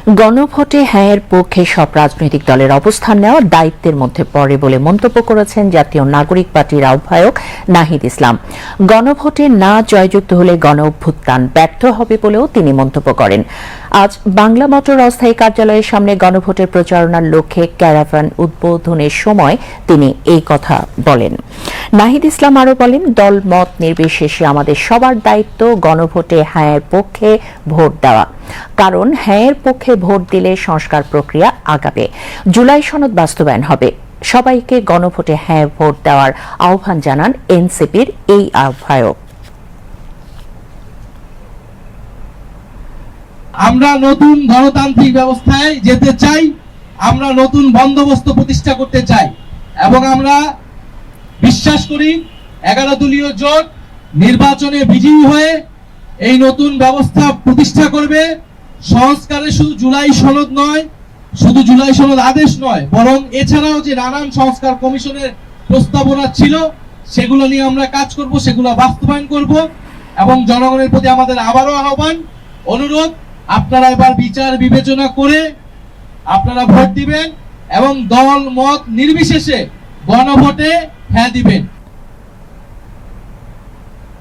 গণভোটে হ্যাঁয়ের পক্ষে সব রাজনৈতিক দলের অবস্থান নেওয়া দায়িত্বের মধ্যে পড়ে বলে মন্তব্য করেছেন জাতীয় নাগরিক পার্টির আহ্বায়ক নাহিদ ইসলাম। গণভোটে না জয়যুক্ত হলে গণ অভ্যুত্থান ব্যর্থ হবে বলেও তিনি মন্তব্য করেন। আজ বাংলা মোটর অস্থায়ী কার্যালয়ের সামনে গণভোটের প্রচারণার লক্ষ্যে ক্যারাভান উদ্বোধনের সময় তিনি এই কথা বলেন। নাহিদ ইসলাম আরও বলেন, দল মত নির্বিশেষে আমাদের সবার দায়িত্ব গণভোটে হ্যাঁয়ের পক্ষে ভোট দেওয়া, কারণ হ্যাঁয়ের পক্ষে ভোট দিলে সংস্কার প্রক্রিয়া আগাবে, জুলাই সনদ বাস্তবায়ন হবে। সবাইকে গণভোটে হ্যাঁ ভোট দেওয়ার আহ্বান জানান এনসিপির এই আহ্বায়ক। আমরা নতুন গণতান্ত্রিক ব্যবস্থায় যেতে চাই, আমরা নতুন বন্দোবস্ত প্রতিষ্ঠা করতে চাই এবং আমরা বিশ্বাস করি 11 দলীয় জোট নির্বাচনে বিজয়ী হয়ে এই নতুন ব্যবস্থা প্রতিষ্ঠা করবে। সংস্কারে শুধু জুলাই সনদ নয়, শুধু জুলাই সনদ আদেশ নয়, বরং এছাড়াও যে নানান সংস্কার কমিশনের প্রস্তাবনা ছিল সেগুলো নিয়ে আমরা কাজ করব, সেগুলো বাস্তবায়ন করব। এবং জনগণের প্রতি আমাদের আবারও আহ্বান, অনুরোধ, আপনারা এবার বিচার বিবেচনা করে আপনারা ভোট দিবেন এবং দল মত নির্বিশেষে গণভোটে হ্যাঁ দিবেন।